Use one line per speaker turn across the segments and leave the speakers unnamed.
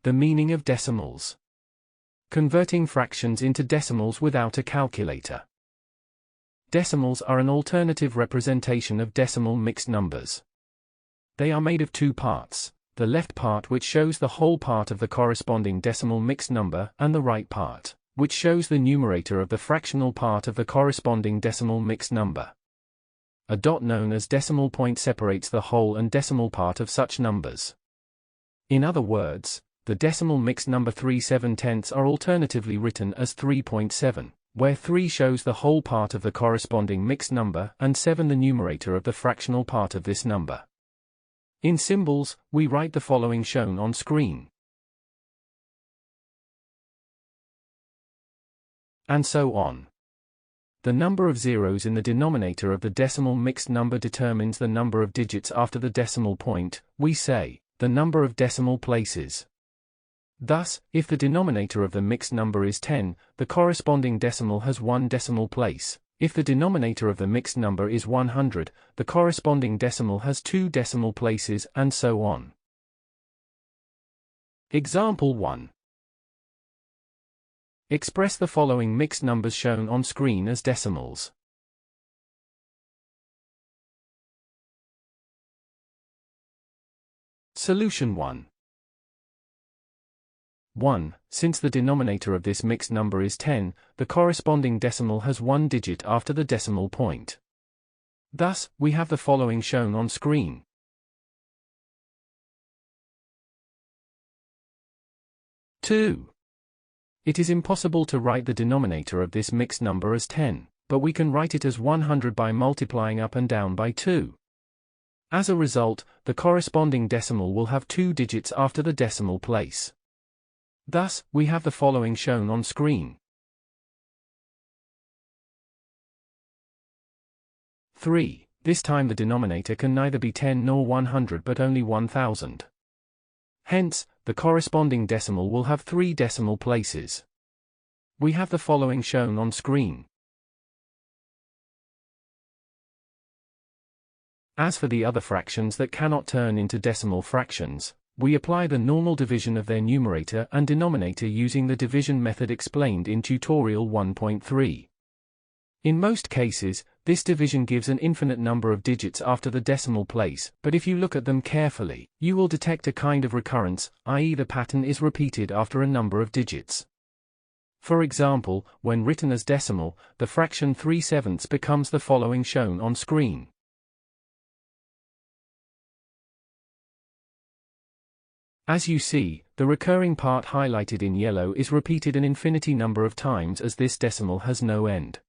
The meaning of decimals. Converting fractions into decimals without a calculator. Decimals are an alternative representation of decimal mixed numbers. They are made of two parts, the left part which shows the whole part of the corresponding decimal mixed number and the right part, which shows the numerator of the fractional part of the corresponding decimal mixed number. A dot known as decimal point separates the whole and decimal part of such numbers. In other words, the decimal mixed number 3/7 are alternatively written as 3.7, where 3 shows the whole part of the corresponding mixed number and 7 the numerator of the fractional part of this number. In symbols, we write the following shown on screen. And so on. The number of zeros in the denominator of the decimal mixed number determines the number of digits after the decimal point, we say, the number of decimal places. Thus, if the denominator of the mixed number is 10, the corresponding decimal has 1 decimal place. If the denominator of the mixed number is 100, the corresponding decimal has 2 decimal places, and so on. Example 1. Express the following mixed numbers shown on screen as decimals. Solution 1. 1. Since the denominator of this mixed number is 10, the corresponding decimal has 1 digit after the decimal point. Thus, we have the following shown on screen. 2. It is impossible to write the denominator of this mixed number as 10, but we can write it as 100 by multiplying up and down by 2. As a result, the corresponding decimal will have 2 digits after the decimal place. Thus, we have the following shown on screen. 3. This time the denominator can neither be 10 nor 100 but only 1000. Hence, the corresponding decimal will have 3 decimal places. We have the following shown on screen. As for the other fractions that cannot turn into decimal fractions, we apply the normal division of their numerator and denominator using the division method explained in tutorial 1.3. In most cases, this division gives an infinite number of digits after the decimal place, but if you look at them carefully, you will detect a kind of recurrence, i.e. the pattern is repeated after a number of digits. For example, when written as decimal, the fraction 3/7 becomes the following shown on screen. As you see, the recurring part highlighted in yellow is repeated an infinity number of times as this decimal has no end.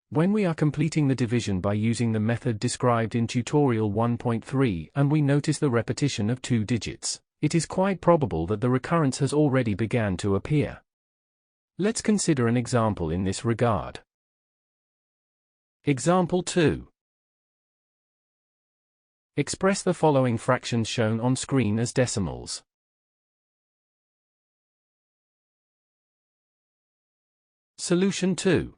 When we are completing the division by using the method described in tutorial 1.3 and we notice the repetition of 2 digits, it is quite probable that the recurrence has already begun to appear. Let's consider an example in this regard. Example 2. Express the following fractions shown on screen as decimals. Solution 2.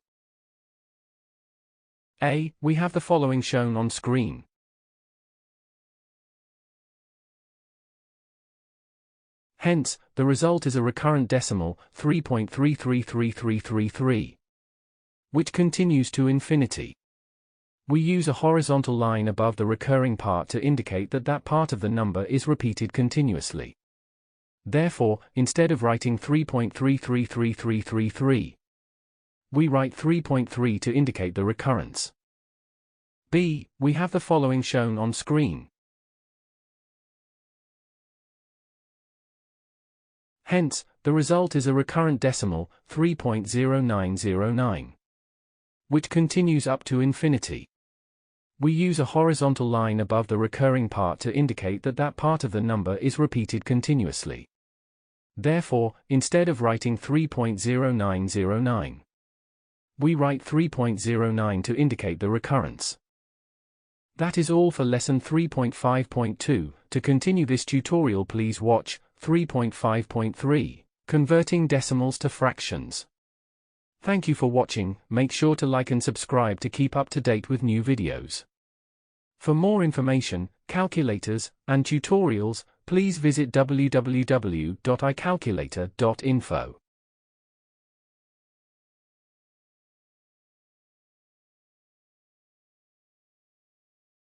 A. We have the following shown on screen. Hence, the result is a recurrent decimal, 3.333333, which continues to infinity. We use a horizontal line above the recurring part to indicate that that part of the number is repeated continuously. Therefore, instead of writing 3.333333, we write 3.3 to indicate the recurrence. B. We have the following shown on screen. Hence, the result is a recurrent decimal, 3.0909, which continues up to infinity. We use a horizontal line above the recurring part to indicate that that part of the number is repeated continuously. Therefore, instead of writing 3.0909, we write 3.09 to indicate the recurrence. That is all for lesson 3.5.2. To continue this tutorial, please watch 3.5.3, Converting Decimals to Fractions. Thank you for watching. Make sure to like and subscribe to keep up to date with new videos. For more information, calculators, and tutorials, please visit www.icalculator.info.